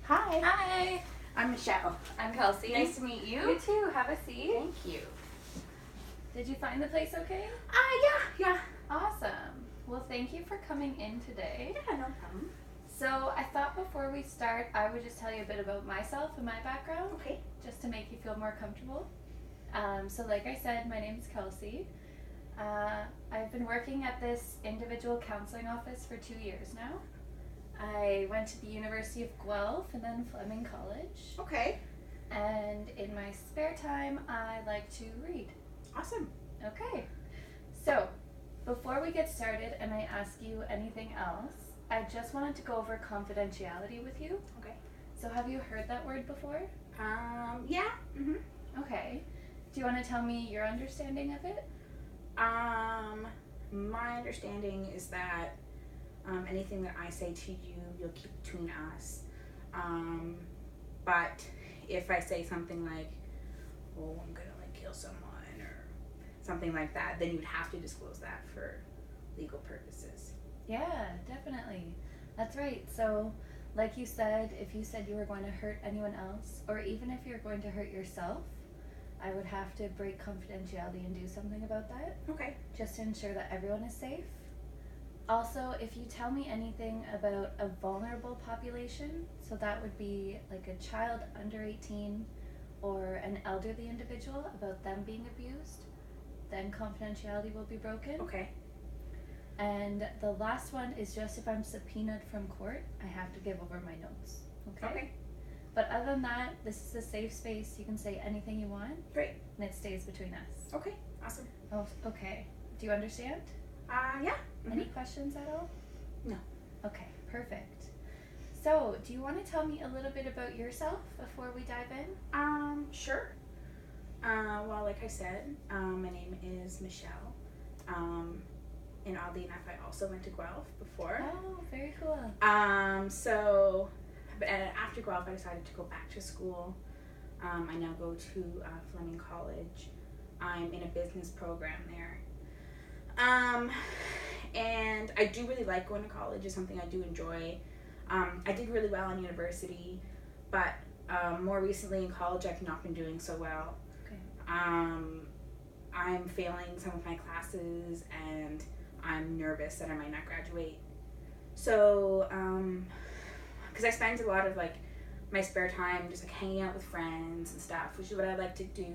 Hi. Hi. I'm Michelle. I'm Kelsey. Nice to meet you. You too. Have a seat. Thank you. Did you find the place okay? Yeah. Awesome. Well, thank you for coming in today. Yeah, no problem. So I thought before we start, I would just tell you a bit about myself and my background, Okay. just to make you feel more comfortable. So like I said, my name is Kelsey. I've been working at this individual counseling office for 2 years now. I went to the University of Guelph and then Fleming College. Okay. And in my spare time, I like to read. Awesome. Okay. So, before we get started and I ask you anything else, I just wanted to go over confidentiality with you. Okay. So, have you heard that word before? Yeah. Mhm. Okay. Do you want to tell me your understanding of it? My understanding is that anything that I say to you, you'll keep between us. But if I say something like, "Oh, I'm gonna kill someone," or something like that, then you'd have to disclose that for legal purposes. Yeah, definitely. That's right. So, like you said, if you said you were going to hurt anyone else, or even if you're going to hurt yourself, I would have to break confidentiality and do something about that, Okay. just to ensure that everyone is safe. Also, if you tell me anything about a vulnerable population, so that would be like a child under 18 or an elderly individual, about them being abused, then confidentiality will be broken. Okay. And the last one is just if I'm subpoenaed from court, I have to give over my notes. Okay? But other than that, this is a safe space. You can say anything you want. Great. And it stays between us. Okay. Awesome. Oh, okay. Do you understand? Yeah. Any questions at all? No. Okay, perfect. So, do you want to tell me a little bit about yourself before we dive in? Sure. Well, like I said, my name is Michelle. And oddly enough, I also went to Guelph before. Oh, very cool. But after Guelph, I decided to go back to school. I now go to Fleming College. I'm in a business program there. And I do really like going to college. It's something I do enjoy. I did really well in university, but more recently in college, I've not been doing so well. Okay. I'm failing some of my classes, and I'm nervous that I might not graduate. So, because I spend a lot of my spare time just hanging out with friends and stuff, which is what I like to do.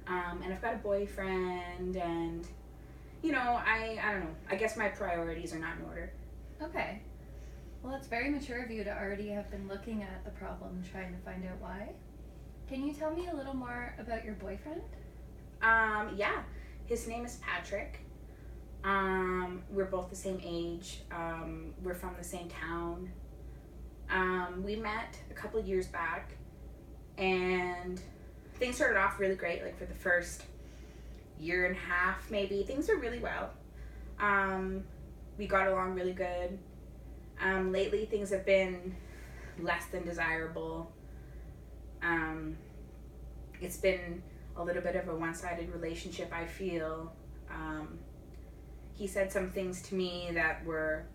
And I've got a boyfriend, and I don't know. I guess my priorities are not in order. Okay. Well, it's very mature of you to already have been looking at the problem and trying to find out why. Can you tell me a little more about your boyfriend? Yeah. His name is Patrick. We're both the same age. We're from the same town. We met a couple of years back, and things started off really great. For the first year and a half, maybe, things were really well. We got along really good. Lately, things have been less than desirable. It's been a little bit of a one-sided relationship, I feel. He said some things to me that were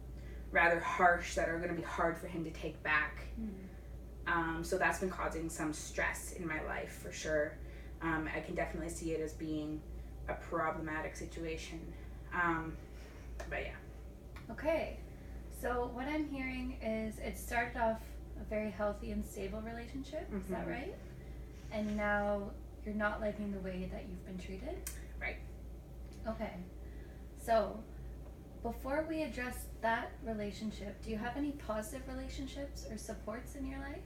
rather harsh, that are going to be hard for him to take back. So that's been causing some stress in my life, for sure. I can definitely see it as being a problematic situation. But yeah. Okay. So what I'm hearing is it started off a very healthy and stable relationship. Is that right? And now you're not liking the way that you've been treated? Right. Okay. So before we address that relationship, do you have any positive relationships or supports in your life?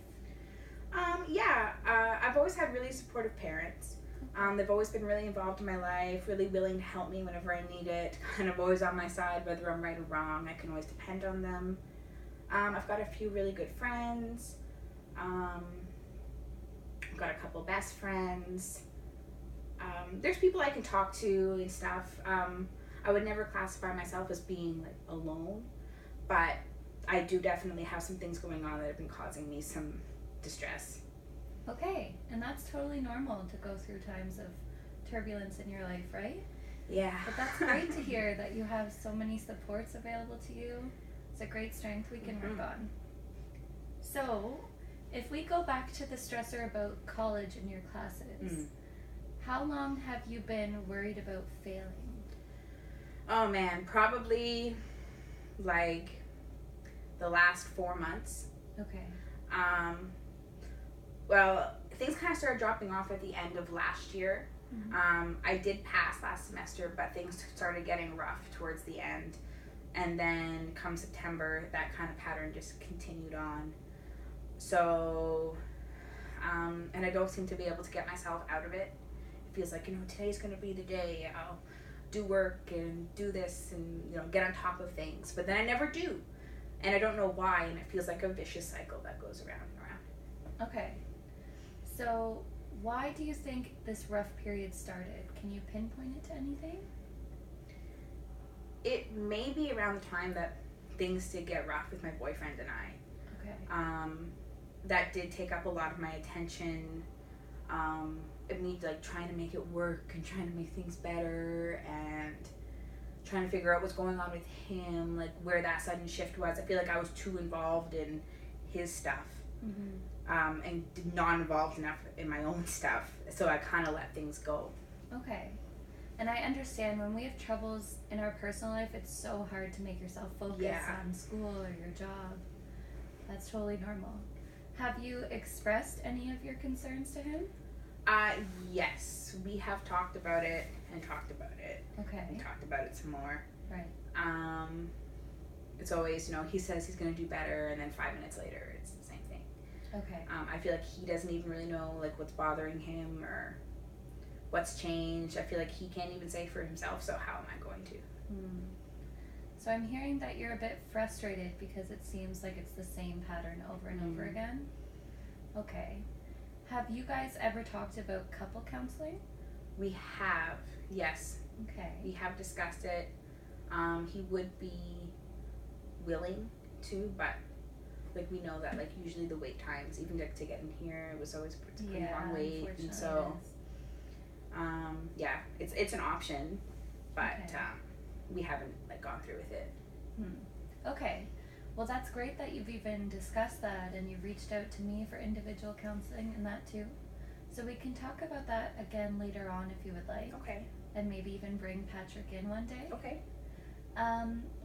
Yeah. I've always had really supportive parents. They've always been really involved in my life, really willing to help me whenever I need it, kind of always on my side, whether I'm right or wrong. I can always depend on them. I've got a few really good friends. I've got a couple best friends. There's people I can talk to and stuff. I would never classify myself as being alone, but I do definitely have some things going on that have been causing me some distress. Okay, and that's totally normal to go through times of turbulence in your life, right? Yeah. But that's great to hear that you have so many supports available to you. It's a great strength we can work on. So, If we go back to the stressor about college and your classes, how long have you been worried about failing? Oh man, probably like the last 4 months. Okay. Well, things kind of started dropping off at the end of last year. I did pass last semester, but things started getting rough towards the end. And then come September, that kind of pattern just continued on. So, and I don't seem to be able to get myself out of it. It feels like, today's going to be the day I'll do work and do this and, get on top of things. But then I never do. And I don't know why, and it feels like a vicious cycle that goes around and around. Okay. So, why do you think this rough period started? Can you pinpoint it to anything? It may be around the time that things did get rough with my boyfriend and I. Okay. That did take up a lot of my attention. Of me trying to make it work and trying to make things better and trying to figure out what's going on with him, like where that sudden shift was. I feel like I was too involved in his stuff. And not involved enough in my own stuff, so I kind of let things go. Okay. And I understand when we have troubles in our personal life, it's so hard to make yourself focus on school or your job. That's totally normal. Have you expressed any of your concerns to him? Yes. We have talked about it and talked about it. Okay. And talked about it some more. Right. It's always, he says he's going to do better, and then 5 minutes later, it's the same thing. Okay. I feel like he doesn't even really know, what's bothering him or what's changed. I feel like he can't even say for himself, so how am I going to? So I'm hearing that you're a bit frustrated because it seems like it's the same pattern over and over again. Okay. Have you guys ever talked about couple counseling? We have, yes. Okay. We have discussed it. He would be willing to, but we know that usually the wait times, even to get in here, it was always pretty long wait, and so it's an option, but we haven't gone through with it. Okay. Well, that's great that you've even discussed that and you've reached out to me for individual counseling and that too. So we can talk about that again later on if you would like. Okay. And maybe even bring Patrick in one day. Okay.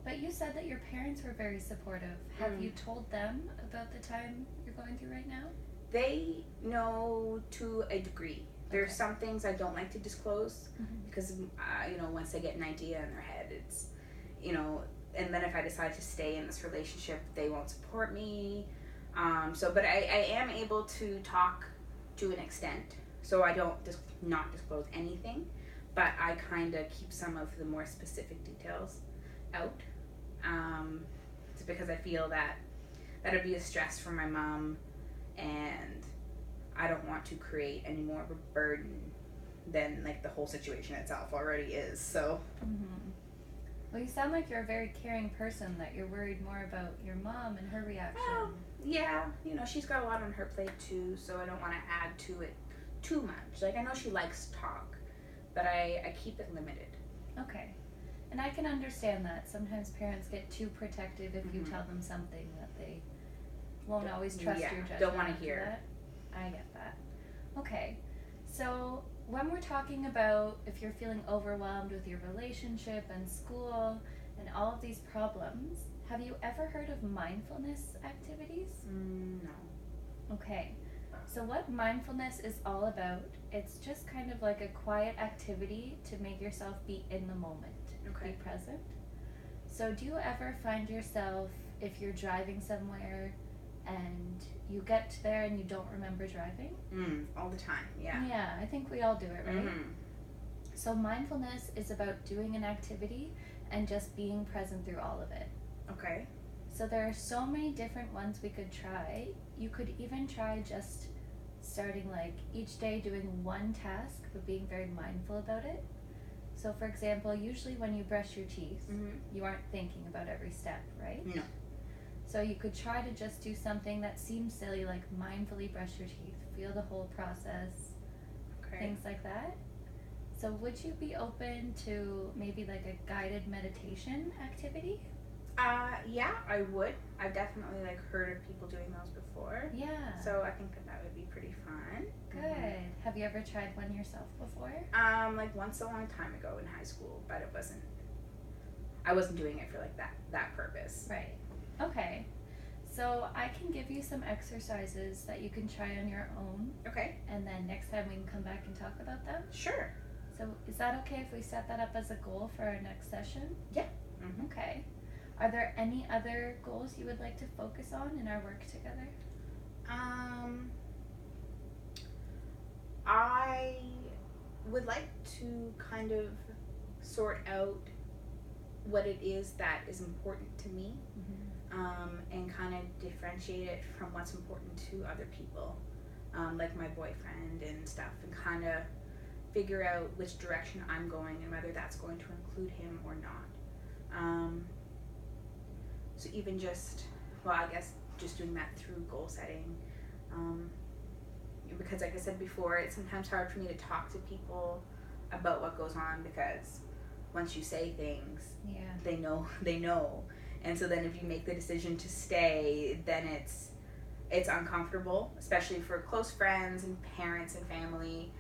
But you said that your parents were very supportive. Have you told them about the time you're going through right now? They know to a degree. There's some things I don't like to disclose because, once they get an idea in their head, it's, and then if I decide to stay in this relationship, they won't support me. But I am able to talk to an extent. So I don't not disclose anything, but I kind of keep some of the more specific details out. It's because I feel that that'd be a stress for my mom, and I don't want to create any more of a burden than the whole situation itself already is. So. Well, you sound like you're a very caring person, that you're worried more about your mom and her reaction. Well, yeah, she's got a lot on her plate too, so I don't want to add to it too much. I know she likes to talk, but I keep it limited. Okay. And I can understand that. Sometimes parents get too protective if you tell them something that they won't always trust your judgment. Don't want to hear. I get that. Okay. So when we're talking about if you're feeling overwhelmed with your relationship and school and all of these problems, have you ever heard of mindfulness activities? No. Okay. So what mindfulness is all about, it's just kind of like a quiet activity to make yourself be in the moment, be present. So do you ever find yourself, if you're driving somewhere and you get there and you don't remember driving? All the time, yeah. Yeah, I think we all do it, right? So mindfulness is about doing an activity and just being present through all of it. Okay. So there are so many different ones we could try. You could even try just starting each day doing one task but being very mindful about it. So for example, usually when you brush your teeth, you aren't thinking about every step, right? No. So you could try to just do something that seems silly, like mindfully brush your teeth, feel the whole process, things like that. So would you be open to maybe a guided meditation activity? Yeah, I would. I've definitely like heard of people doing those before. Yeah. So I think that would be pretty fun. Good. Have you ever tried one yourself before? Like once a long time ago in high school, but I wasn't doing it for like that purpose. Right. Okay. So I can give you some exercises that you can try on your own, Okay. and then next time we can come back and talk about them. Sure. So is that okay if we set that up as a goal for our next session? Yeah. Mm-hmm. Okay. Are there any other goals you would like to focus on in our work together? I would like to kind of sort out what it is that is important to me, and kind of differentiate it from what's important to other people, like my boyfriend and stuff, and kind of figure out which direction I'm going and whether that's going to include him or not. So even I guess just doing that through goal setting, because like I said before, it's sometimes hard for me to talk to people about what goes on, because once you say things, Yeah. they know, and so then if you make the decision to stay, then it's uncomfortable, especially for close friends and parents and family.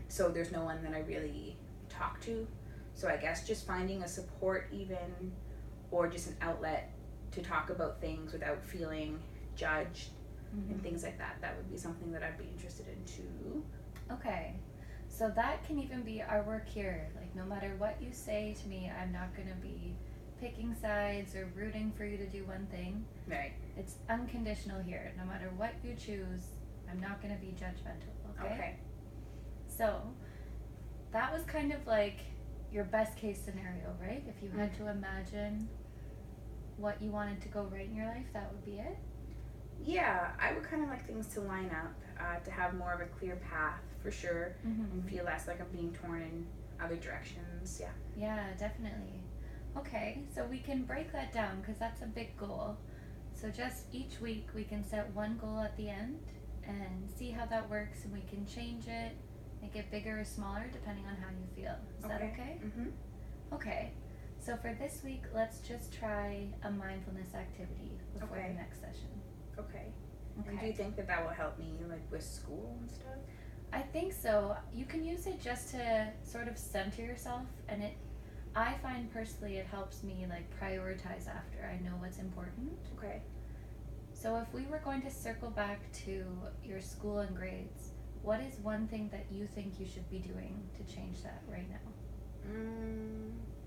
So there's no one that I really talk to. So I guess just finding a support, even, or just an outlet to talk about things without feeling judged and things like that, that would be something that I'd be interested in too. Okay. So that can even be our work here. Like, no matter what you say to me, I'm not going to be picking sides or rooting for you to do one thing. Right. It's unconditional here. No matter what you choose, I'm not going to be judgmental, okay? Okay. So, that was kind of like your best case scenario, right? If you had to imagine what you wanted to go right in your life, that would be it? Yeah, I would kind of like things to line up, to have more of a clear path for sure, and feel less like I'm being torn in other directions. Yeah. Yeah, definitely. Okay, so we can break that down because that's a big goal. So just each week we can set one goal at the end and see how that works, and we can change it, make it bigger or smaller depending on how you feel. Is that okay? Mm-hmm. Okay. So for this week, let's just try a mindfulness activity before Okay. the next session. Okay. Okay. And do you think that will help me, like, with school and stuff? I think so. You can use it just to sort of center yourself, and I find personally it helps me like prioritize after I know what's important. Okay. So if we were going to circle back to your school and grades, what is one thing that you think you should be doing to change that right now?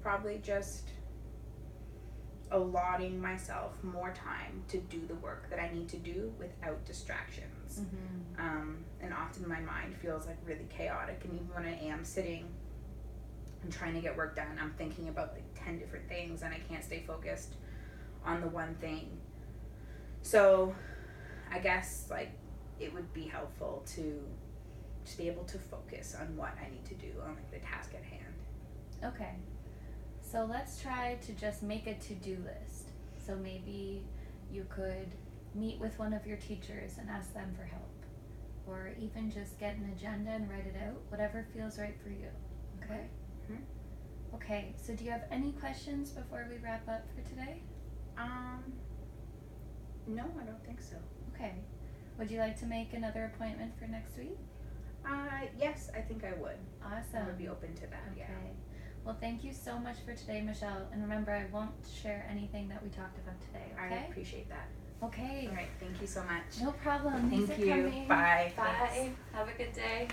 Probably just allotting myself more time to do the work that I need to do without distractions. And often my mind feels like really chaotic, and even when I am sitting and trying to get work done, I'm thinking about like 10 different things, and I can't stay focused on the one thing. So I guess like it would be helpful to just be able to focus on what I need to do, on like the task at hand. Okay. So let's try to just make a to-do list. So maybe you could meet with one of your teachers and ask them for help. Or even just get an agenda and write it out, whatever feels right for you. Okay? Okay, so do you have any questions before we wrap up for today? No, I don't think so. Okay. Would you like to make another appointment for next week? Yes, I think I would. Awesome. I would be open to that, Okay. yeah. Well, thank you so much for today, Michelle. And remember, I won't share anything that we talked about today, okay? I appreciate that. Okay. All right, thank you so much. No problem. Thanks Thank for you. coming. Bye. Bye. Thanks. Have a good day.